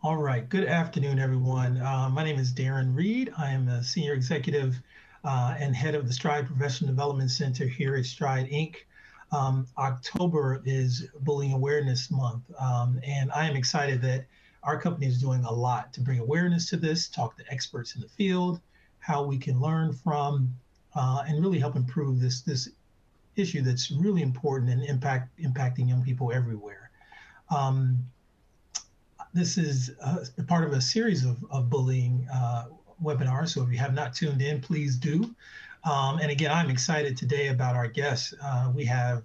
All right. Good afternoon, everyone. My name is Darren Reed. I am a senior executive and head of the Stride Professional Development Center here at Stride Inc. October is Bullying Awareness Month, and I am excited that our company is doing a lot to bring awareness to this, talk to experts in the field, how we can learn from, and really help improve this issue that's really important and impacting young people everywhere. This is a part of a series of bullying webinars. So if you have not tuned in, please do. And again, I'm excited today about our guests. We have,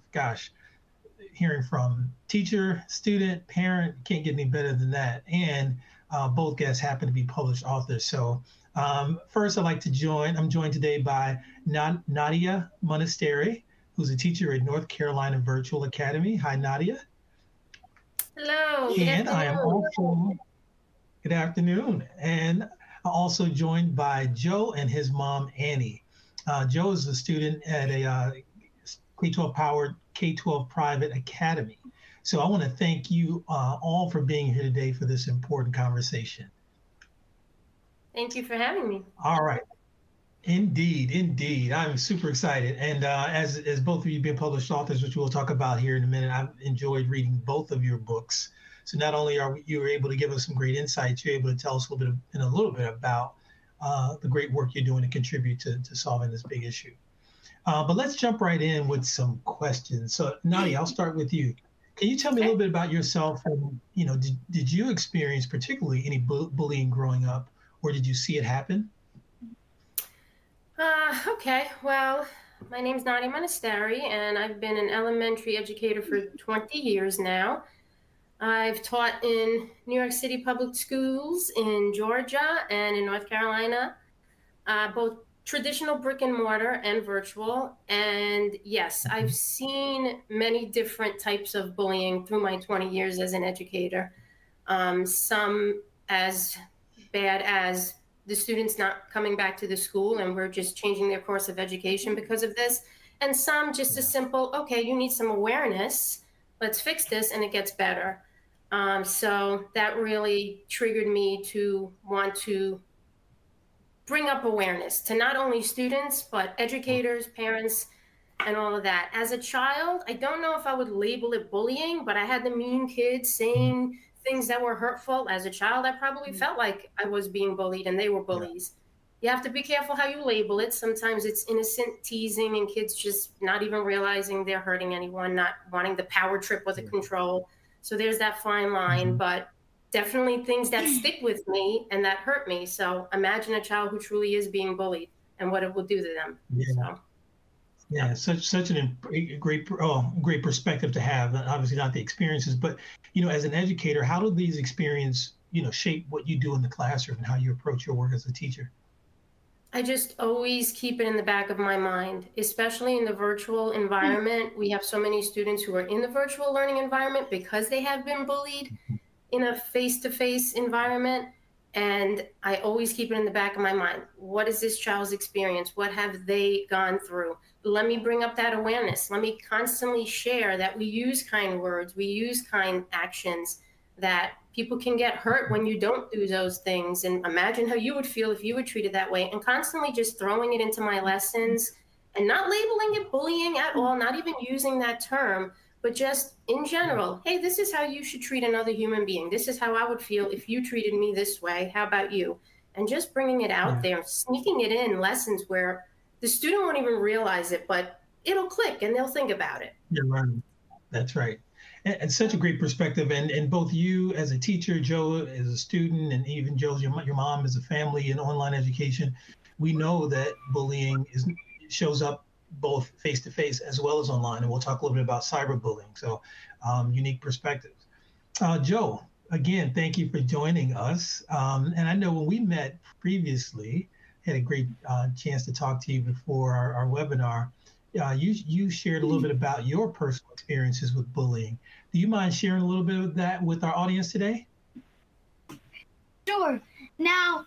hearing from teacher, student, parent, can't get any better than that. And both guests happen to be published authors. So first I'm joined today by Nadia Porcelli-Munisteri, who's a teacher at North Carolina Virtual Academy. Hi, Nadia. Hello. And I am also, good afternoon. And I'm also joined by Joe and his mom, Annie. Joe is a student at a K12 powered K12 private academy. So I want to thank you all for being here today for this important conversation. Thank you for having me. All right. Indeed. I'm super excited. And as both of you being published authors, which we'll talk about here in a minute, I've enjoyed reading both of your books. So not only are you able to give us some great insights, you're able to tell us a little bit about the great work you're doing to contribute to solving this big issue. But let's jump right in with some questions. So Nadia, I'll start with you. Can you tell me a little bit about yourself? And did you experience particularly any bullying growing up, or did you see it happen? Okay, well, my name is Nadia Porcelli-Munisteri, and I've been an elementary educator for 20 years now. I've taught in New York City public schools, in Georgia, and in North Carolina, both traditional brick and mortar and virtual. And yes, I've seen many different types of bullying through my 20 years as an educator. Some as bad as the students not coming back to the school and we're just changing their course of education because of this. And some just a simple, okay, you need some awareness, let's fix this and it gets better. So that really triggered me to want to bring up awareness to not only students, but educators, parents, and all of that. As a child, I don't know if I would label it bullying, but I had the mean kids saying things that were hurtful. As a child, I probably felt like I was being bullied and they were bullies. You have to be careful how you label it. Sometimes it's innocent teasing and kids just not even realizing they're hurting anyone, not wanting the power trip or the control. So there's that fine line, but definitely things that stick with me and that hurt me. So imagine a child who truly is being bullied and what it will do to them. Yeah, such a great perspective to have. Obviously not the experiences, but as an educator, how do these experiences shape what you do in the classroom and how you approach your work as a teacher? I just always keep it in the back of my mind, especially in the virtual environment. We have so many students who are in the virtual learning environment because they have been bullied in a face-to-face environment. And I always keep it in the back of my mind. What is this child's experience? What have they gone through? Let me bring up that awareness. Let me constantly share that we use kind words, we use kind actions, that people can get hurt when you don't do those things. And imagine how you would feel if you were treated that way, and constantly just throwing it into my lessons and not labeling it bullying at all, not even using that term, but just in general, hey, this is how you should treat another human being. This is how I would feel if you treated me this way. How about you? And just bringing it out there, sneaking it in lessons where the student won't even realize it, but it'll click and they'll think about it. You're right. That's right. And such a great perspective. And both you as a teacher, Joe as a student, and even Joe, your mom as a family in online education, we know that bullying shows up both face-to-face as well as online. And we'll talk a little bit about cyberbullying. So unique perspectives. Joe, again, thank you for joining us. And I know when we met previously, had a great chance to talk to you before our webinar. You shared a little bit about your personal experiences with bullying. Do you mind sharing a little bit of that with our audience today? Sure. Now,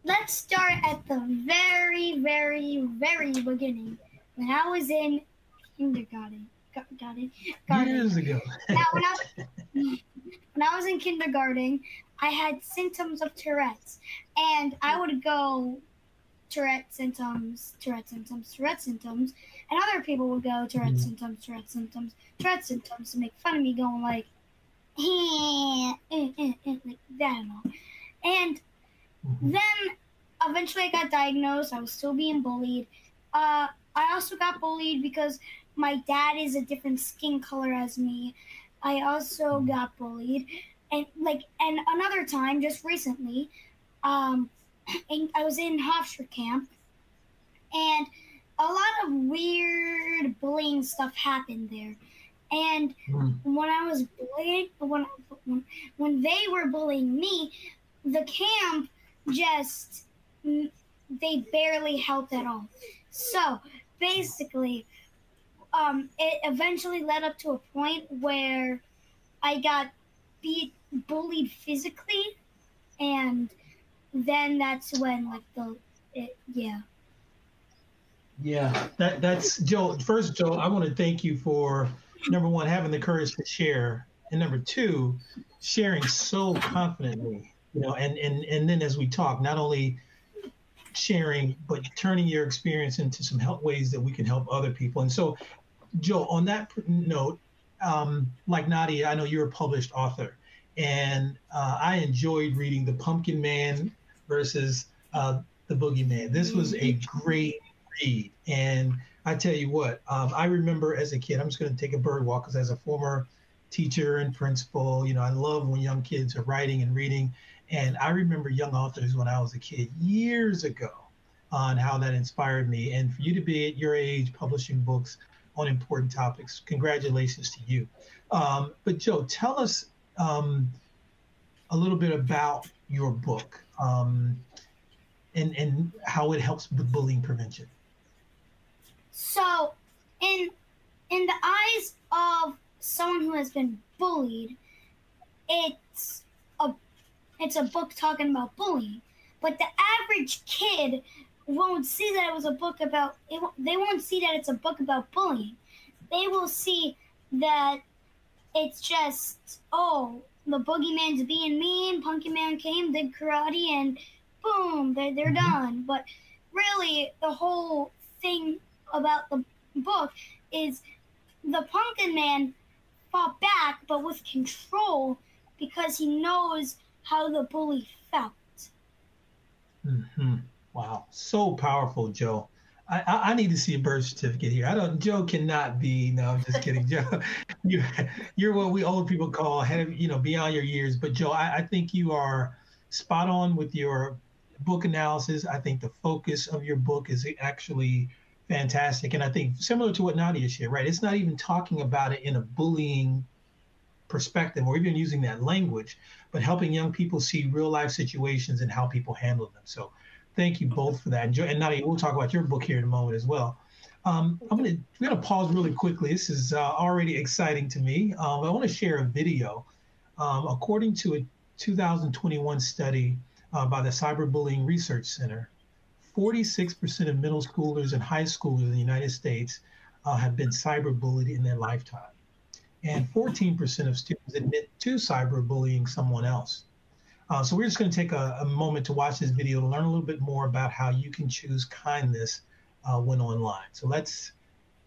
let's start at the very, very, very beginning. When I was in kindergarten. Years ago. Now, when I was in kindergarten, I had symptoms of Tourette's, and I would go Tourette symptoms, and other people would go Tourette symptoms, to make fun of me, going like, like that and all. And then eventually I got diagnosed. I was still being bullied. I also got bullied because my dad is a different skin color as me. I also got bullied. And another time, just recently, I was in Hofstra camp, and a lot of weird bullying stuff happened there. And when I was bullied, when they were bullying me, the camp just, they barely helped at all. So basically, it eventually led up to a point where I got bullied physically, and then that's when that's Joe. First, Joe, I want to thank you for, number one, having the courage to share, and number two, sharing so confidently, and then as we talk, not only sharing, but turning your experience into some ways that we can help other people. And so, Joe, on that note, like Nadia, I know you're a published author, and I enjoyed reading The Pumpkin Man versus The Boogeyman. This was a great read. And I tell you what, I remember as a kid, I'm just going to take a bird walk, because as a former teacher and principal, I love when young kids are writing and reading. And I remember young authors when I was a kid years ago, on how that inspired me. And for you to be at your age publishing books on important topics, congratulations to you. But Joe, tell us a little bit about your book and how it helps with bullying prevention. So, in the eyes of someone who has been bullied, it's a book talking about bullying. But the average kid won't see that it was a book about it. They won't see that it's a book about bullying. They will see that it's just, oh, the boogeyman's being mean, Pumpkin Man came, did karate, and boom, they're done. But really, the whole thing about the book is the Pumpkin Man fought back, but with control, because he knows how the bully felt. Wow, so powerful, Joe. I need to see a birth certificate here. Joe cannot be, no, I'm just kidding, Joe. You're what we old people call beyond your years. But Joe, I think you are spot on with your book analysis. I think the focus of your book is actually fantastic. And I think similar to what Nadia shared, right? It's not even talking about it in a bullying perspective or even using that language, but helping young people see real life situations and how people handle them. So thank you both for that. And Nadia, we'll talk about your book here in a moment as well. We're gonna pause really quickly. This is already exciting to me. I want to share a video. According to a 2021 study by the Cyberbullying Research Center, 46% of middle schoolers and high schoolers in the United States have been cyberbullied in their lifetime. And 14% of students admit to cyberbullying someone else. So we're just going to take a moment to watch this video to learn a little bit more about how you can choose kindness when online. So let's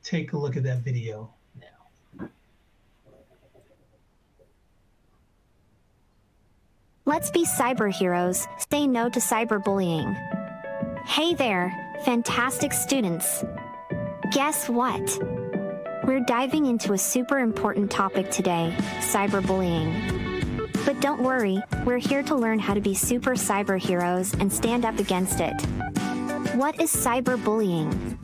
take a look at that video now. Let's be cyber heroes. Say no to cyberbullying. Hey there, fantastic students. Guess what? We're diving into a super important topic today, cyberbullying. But don't worry, we're here to learn how to be super cyber heroes and stand up against it. What is cyberbullying?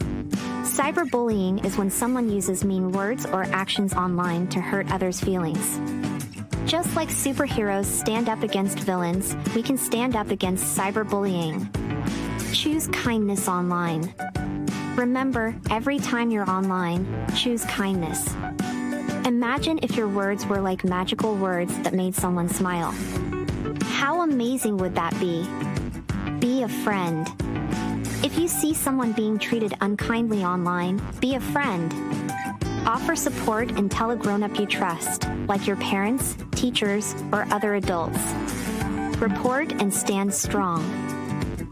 Cyberbullying is when someone uses mean words or actions online to hurt others' feelings. Just like superheroes stand up against villains, we can stand up against cyberbullying. Choose kindness online. Remember, every time you're online, choose kindness. Imagine if your words were like magical words that made someone smile. How amazing would that be? Be a friend. If you see someone being treated unkindly online, be a friend. Offer support and tell a grown-up you trust, like your parents, teachers, or other adults. Report and stand strong.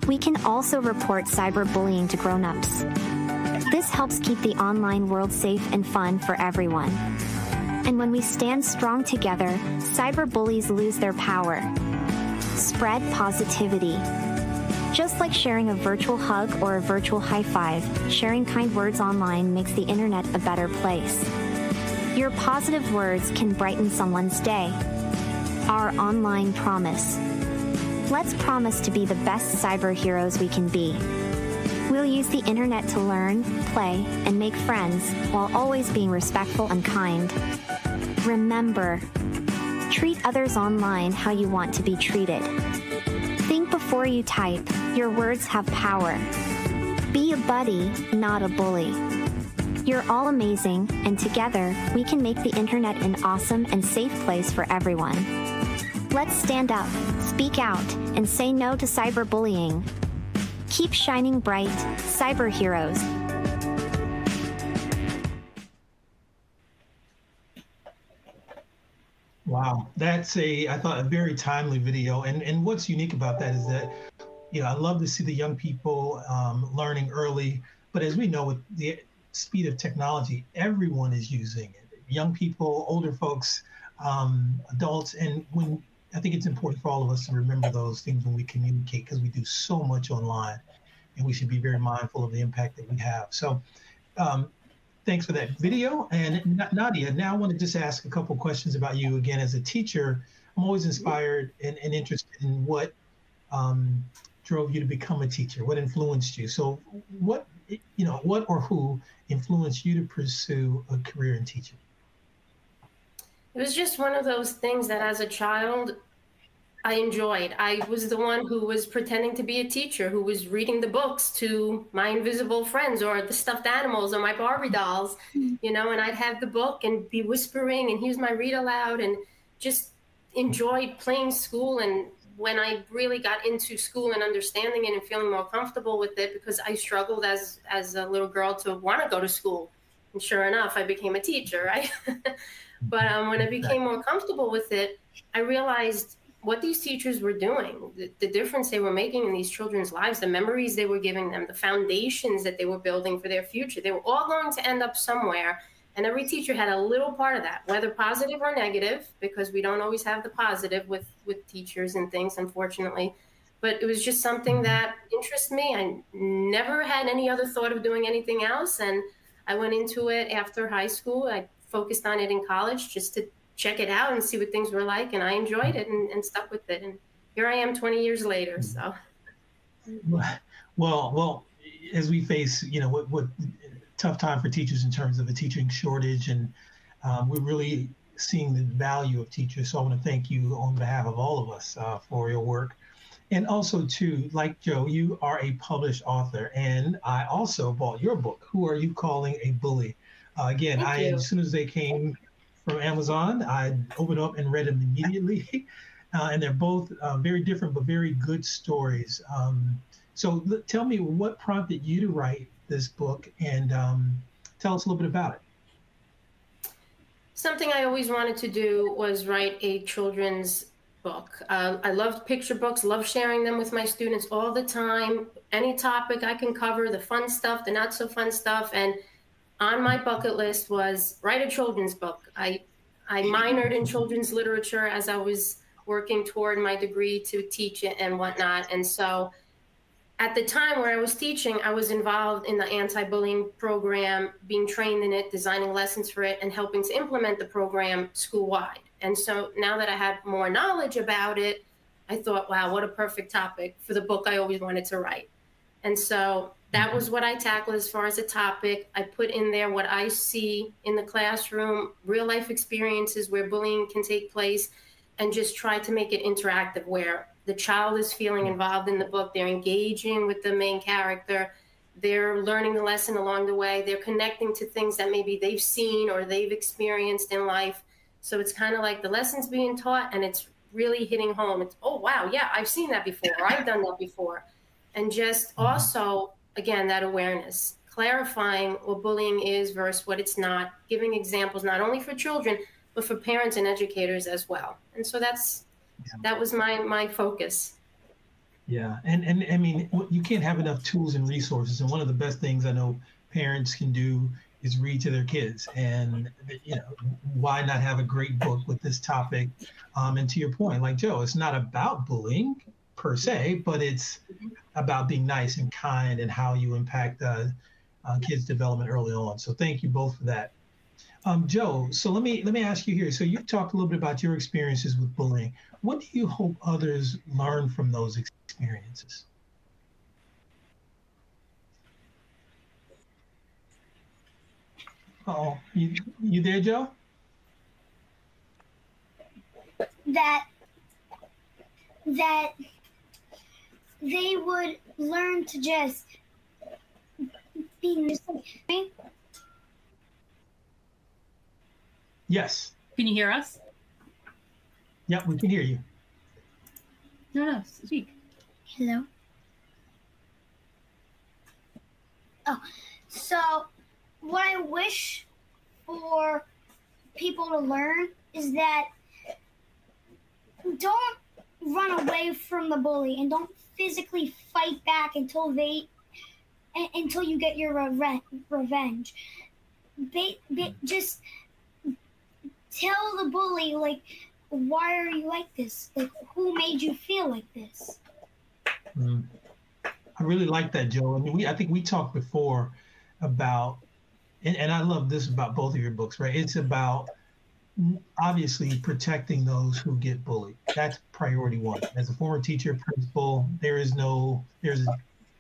We can also report cyberbullying to grown-ups. This helps keep the online world safe and fun for everyone. And when we stand strong together, cyberbullies lose their power. Spread positivity. Just like sharing a virtual hug or a virtual high five, sharing kind words online makes the internet a better place. Your positive words can brighten someone's day. Our online promise. Let's promise to be the best cyber heroes we can be. We'll use the internet to learn, play, and make friends while always being respectful and kind. Remember, treat others online how you want to be treated. Think before you type. Your words have power. Be a buddy, not a bully. You're all amazing, and together, we can make the internet an awesome and safe place for everyone. Let's stand up, speak out, and say no to cyberbullying. Keep shining bright, cyber heroes. Wow, that's I thought, a very timely video. And what's unique about that is that, I love to see the young people learning early. But as we know, with the speed of technology, everyone is using it. Young people, older folks, adults. And I think it's important for all of us to remember those things when we communicate, because we do so much online, and we should be very mindful of the impact that we have. So thanks for that video. And Nadia, now I want to just ask a couple questions about you again. As a teacher, I'm always inspired and interested in what drove you to become a teacher, what influenced you. So what or who influenced you to pursue a career in teaching? It was just one of those things that as a child, I enjoyed. I was the one who was pretending to be a teacher, who was reading the books to my invisible friends or the stuffed animals or my Barbie dolls, and I'd have the book and be whispering, and here's my read aloud, and just enjoyed playing school. And when I really got into school and understanding it and feeling more comfortable with it, because I struggled as a little girl to want to go to school. And sure enough, I became a teacher, right? But when I became more comfortable with it, I realized what these teachers were doing, the difference they were making in these children's lives, the memories they were giving them, the foundations that they were building for their future. They were all going to end up somewhere. And every teacher had a little part of that, whether positive or negative, because we don't always have the positive with teachers and things, unfortunately. But it was just something that interested me. I never had any other thought of doing anything else. And I went into it after high school. I focused on it in college just to check it out and see what things were like. And I enjoyed it and stuck with it. And here I am 20 years later. So, well, as we face, what tough time for teachers in terms of a teaching shortage, and we're really seeing the value of teachers. So I want to thank you on behalf of all of us for your work. And also, too, like Joe, you are a published author, and I also bought your book, Who Are You Calling a Bully? Again, as soon as they came from Amazon, I opened up and read them immediately. And they're both very different, but very good stories. So tell me, what prompted you to write this book, and tell us a little bit about it. Something I always wanted to do was write a children's book. I loved picture books, loved sharing them with my students all the time. Any topic I can cover, the fun stuff, the not so fun stuff. And on my bucket list was write a children's book. I minored in children's literature as I was working toward my degree to teach it and whatnot. And so at the time where I was teaching, I was involved in the anti-bullying program, being trained in it, designing lessons for it, and helping to implement the program school-wide. And so now that I had more knowledge about it, I thought, wow, what a perfect topic for the book I always wanted to write. And so that was what I tackled as far as a topic. I put in there what I see in the classroom, real-life experiences where bullying can take place, and just try to make it interactive, where the child is feeling involved in the book. They're engaging with the main character. They're learning the lesson along the way. They're connecting to things that maybe they've seen or they've experienced in life. So it's kind of like the lesson's being taught and it's really hitting home. It's, oh, wow, yeah, I've seen that before. Or I've done that before. And just also, again, that awareness, clarifying what bullying is versus what it's not, giving examples not only for children, but for parents and educators as well. And so that's that was my focus. Yeah, and I mean, you can't have enough tools and resources. And one of the best things I know parents can do is read to their kids. And why not have a great book with this topic? And to your point, like Joe, it's not about bullying per se, but it's about being nice and kind and how you impact kids' development early on. So thank you both for that. Joe, so let me ask you here. So you talked a little bit about your experiences with bullying. What do you hope others learn from those experiences? Oh, you there, Joe? That they would learn to just be. Yes. Can you hear us? Yeah, we can hear you. No, speak. Hello. Oh, so what I wish for people to learn is that don't run away from the bully and don't physically fight back until you get your revenge. Just tell the bully, like, why are you like this? Like, who made you feel like this? I really like that, Joe. I mean, I think we talked before about, and I love this about both of your books, right? It's about obviously protecting those who get bullied. That's priority one. As a former teacher, principal, there's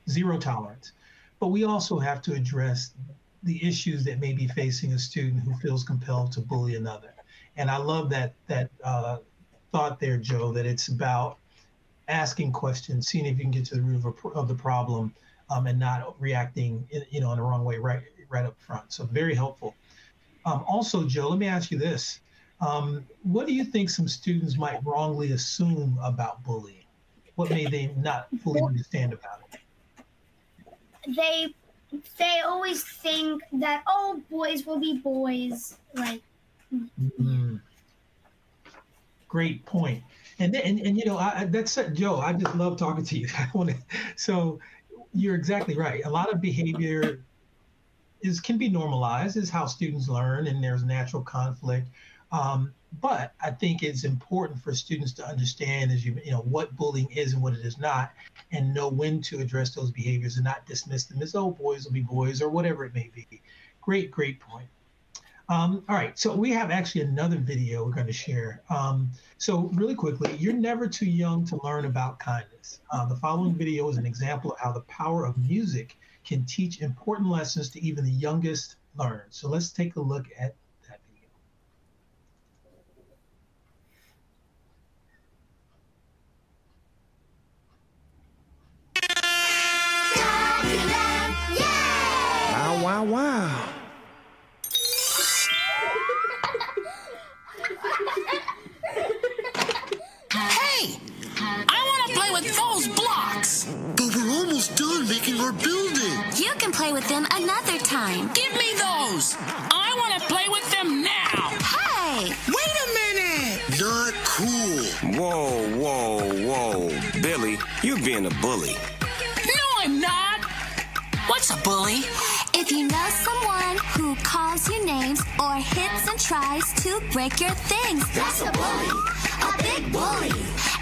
zero tolerance. But we also have to address the issues that may be facing a student who feels compelled to bully another. And I love that thought there, Joe, that it's about asking questions, seeing if you can get to the root of the problem, and not reacting, in the wrong way right up front. So very helpful. Also, Joe, let me ask you this: what do you think some students might wrongly assume about bullying? What may they not fully understand about it? They always think that, oh, boys will be boys, like. Great point. And that's Joe. I just love talking to you. So you're exactly right. A lot of behavior can be normalized. Is how students learn, and there's natural conflict. But I think it's important for students to understand, what bullying is and what it is not, and know when to address those behaviors and not dismiss them as, oh, boys will be boys, or whatever it may be. Great point. All right, so we have actually another video we're going to share. So really quickly, you're never too young to learn about kindness. The following video is an example of how the power of music can teach important lessons to even the youngest learners. So let's take a look at that video. Wow. Hey! I want to play with those blocks! But we're almost done making our building. You can play with them another time. Give me those! I want to play with them now! Hey! Wait a minute! Not cool. Whoa. Billy, you're being a bully. No, I'm not! What's a bully? If you know someone who calls you names or hits and tries to break your things, that's a bully. A big bully.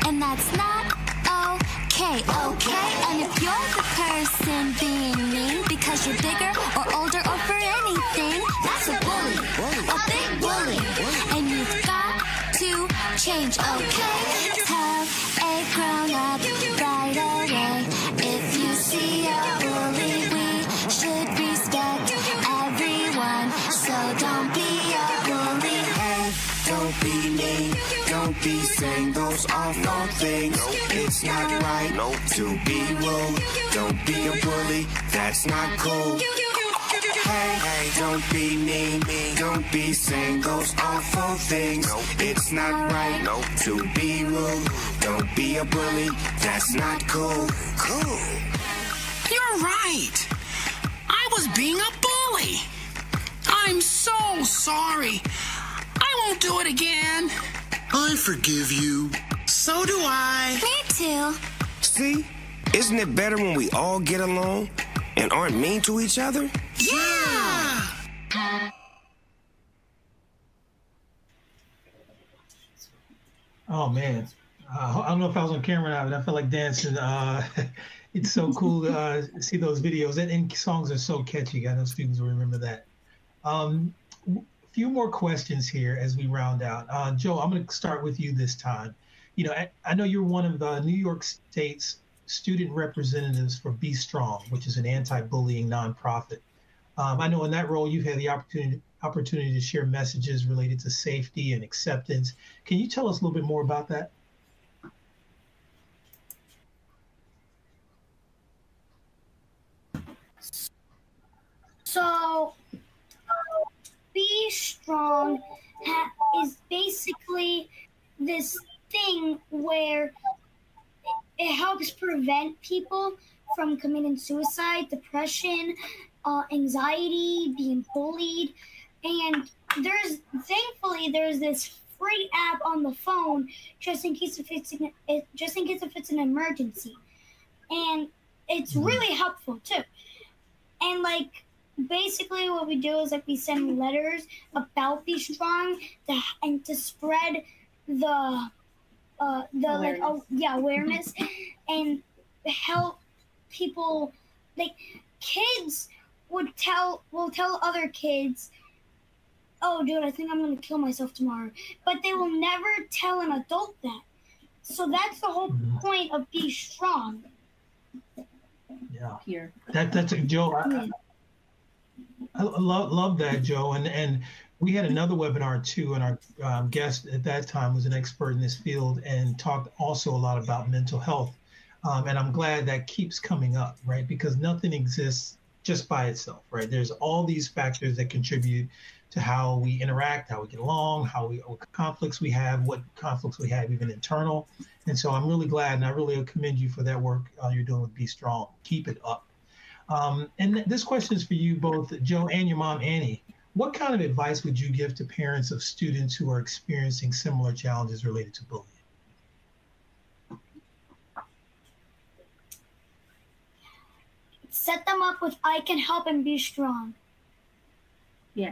And that's not okay. And if you're the person being mean because you're bigger or older or for anything, that's a bully. A big bully. And you've got to change, okay? Tell a grown-up right away. If you see a bully, we should respect everyone. So don't be a bully. Hey, don't be mean. Don't be saying those awful things. It's not right to be rude. Don't be a bully. That's not cool. Hey, don't be mean. Don't be saying those awful things. It's not right to be rude. Don't be a bully. That's not cool. You're right. I was being a bully. I'm so sorry. I won't do it again. I forgive you. So do I. Me too. See? Isn't it better when we all get along and aren't mean to each other? Yeah! Oh, man. I don't know if I was on camera now, but I felt like dancing. It's so cool to see those videos. And songs are so catchy. I know students will remember that. A few more questions here as we round out. Joe, I'm going to start with you this time. You know, I know you're one of the New York State's student representatives for Be Strong, which is an anti-bullying nonprofit. I know in that role, you've had the opportunity to share messages related to safety and acceptance. Can you tell us a little bit more about that? So, Be Strong is basically this thing where it helps prevent people from committing suicide, depression, anxiety, being bullied. And thankfully there's this free app on the phone just in case if it's an emergency. And it's really helpful too. And like basically what we do is like we send letters about Be Strong to spread the awareness. Awareness and help people. Like kids will tell other kids, oh dude, I think I'm gonna kill myself tomorrow, but they will never tell an adult that. So that's the whole point of Be Strong. Yeah, Here. that's Joe. I love that, Joe. And we had another webinar too, and our guest at that time was an expert in this field and talked also a lot about mental health. And I'm glad that keeps coming up, right? Because nothing exists just by itself, right? There's all these factors that contribute to how we interact, how we get along, what conflicts we have, what conflicts we have even internal. And so I'm really glad, and I really commend you for that work you're doing with Be Strong. Keep it up. And this question is for you both, Joe, and your mom, Annie. What kind of advice would you give to parents of students who are experiencing similar challenges related to bullying? Set them up with I Can Help and Be Strong. Yeah.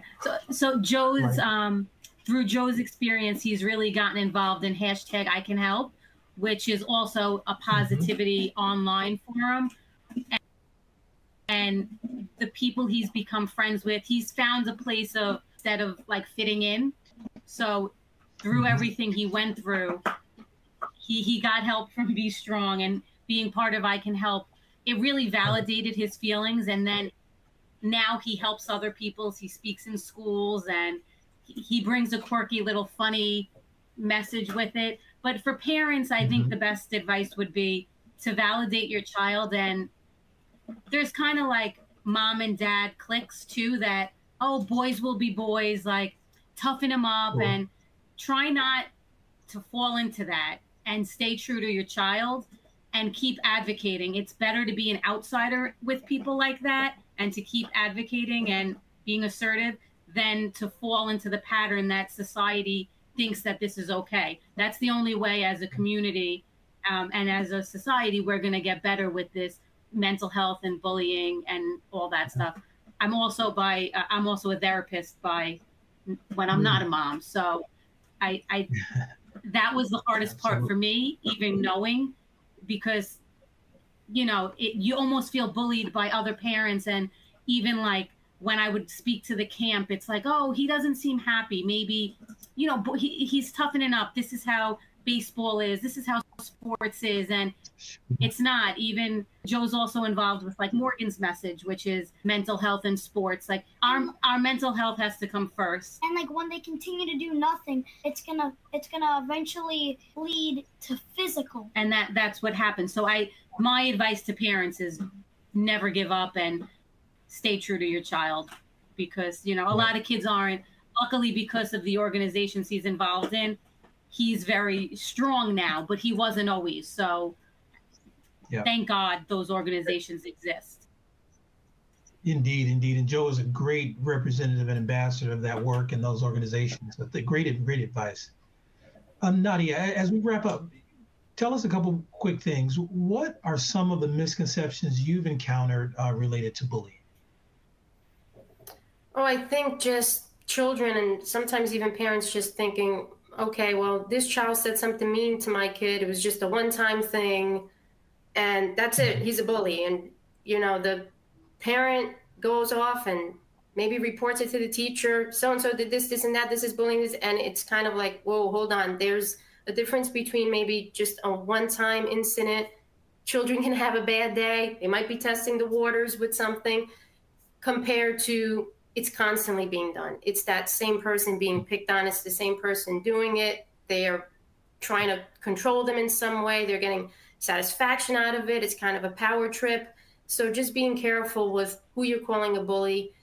So Joe's through Joe's experience, he's really gotten involved in hashtag I Can Help, which is also a positivity online forum. And the people he's become friends with, he's found a place of instead of like fitting in. So through everything he went through, he got help from Be Strong, and being part of I Can Help, it really validated his feelings. And then now he helps other people. He speaks in schools, and he brings a quirky little funny message with it. But for parents, I think the best advice would be to validate your child. And there's kind of like mom and dad cliques too, that, oh, boys will be boys, like toughen them up, and try not to fall into that, and stay true to your child and keep advocating. It's better to be an outsider with people like that and to keep advocating and being assertive than to fall into the pattern that society thinks that this is okay. That's the only way as a community and as a society we're going to get better with this mental health and bullying and all that stuff. I'm also a therapist by when I'm not a mom. So I that was the hardest part for me, even knowing, because, you know, you almost feel bullied by other parents. And even like when I would speak to the camp, it's like, oh, he doesn't seem happy. Maybe, you know, he's toughening up. This is how baseball is. This is how sports is. And it's not. Even Joe's also involved with like Morgan's message, which is mental health and sports. Like our mental health has to come first. And like when they continue to do nothing, it's gonna eventually lead to physical. And that's what happens. So my advice to parents is never give up and stay true to your child, because, you know, a lot of kids aren't. Luckily, because of the organizations he's involved in, he's very strong now, but he wasn't always. So thank God those organizations exist. Indeed, indeed. And Joe is a great representative and ambassador of that work and those organizations. But great advice. Nadia, as we wrap up, tell us a couple quick things. What are some of the misconceptions you've encountered related to bullying? Oh, I think just children and sometimes even parents just thinking, okay, well, this child said something mean to my kid. It was just a one-time thing, and that's it. He's a bully. And, you know, the parent goes off and maybe reports it to the teacher. So-and-so did this, this, and that. This is bullying. And it's kind of like, whoa, hold on. There's a difference between maybe just a one-time incident. Children can have a bad day. They might be testing the waters with something, compared to it's constantly being done. It's that same person being picked on. It's the same person doing it. They are trying to control them in some way. They're getting satisfaction out of it. It's kind of a power trip. So just being careful with who you're calling a bully,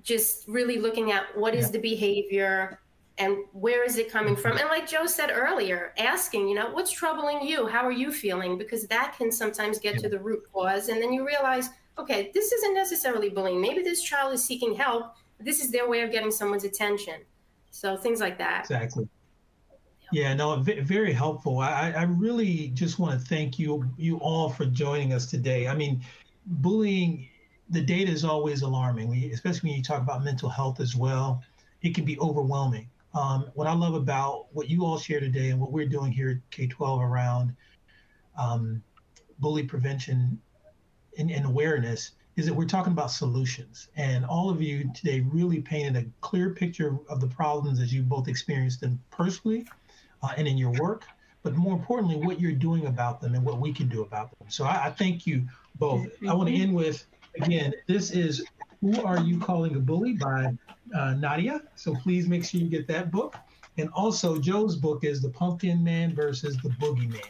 just really looking at what is the behavior and where is it coming from. And like Joe said earlier, asking, you know, what's troubling you? How are you feeling? Because that can sometimes get to the root cause. And then you realize, okay, this isn't necessarily bullying. Maybe this child is seeking help. This is their way of getting someone's attention. So things like that. Exactly. Yeah, no, very helpful. I really just want to thank you all for joining us today. I mean, bullying, the data is always alarming, especially when you talk about mental health as well. It can be overwhelming. What I love about what you all share today and what we're doing here at K12 around bully prevention and awareness is that we're talking about solutions. And all of you today really painted a clear picture of the problems as you both experienced them personally and in your work, but more importantly, what you're doing about them and what we can do about them. So I thank you both. I want to end with, again, this is Who Are You Calling a Bully by Nadia. So please make sure you get that book. And also Joe's book is The Pumpkin Man versus the Boogeyman.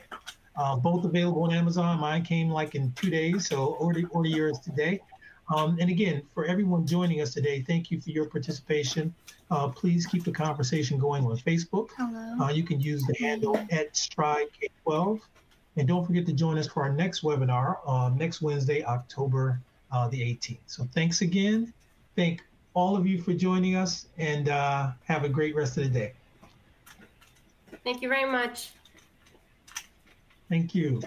Both available on Amazon. Mine came like in 2 days, so order yours today. And again, for everyone joining us today, thank you for your participation. Please keep the conversation going on Facebook. Hello. You can use the handle @StrideK12. And don't forget to join us for our next webinar next Wednesday, October the 18th. So thanks again. Thank all of you for joining us, and have a great rest of the day. Thank you very much. Thank you.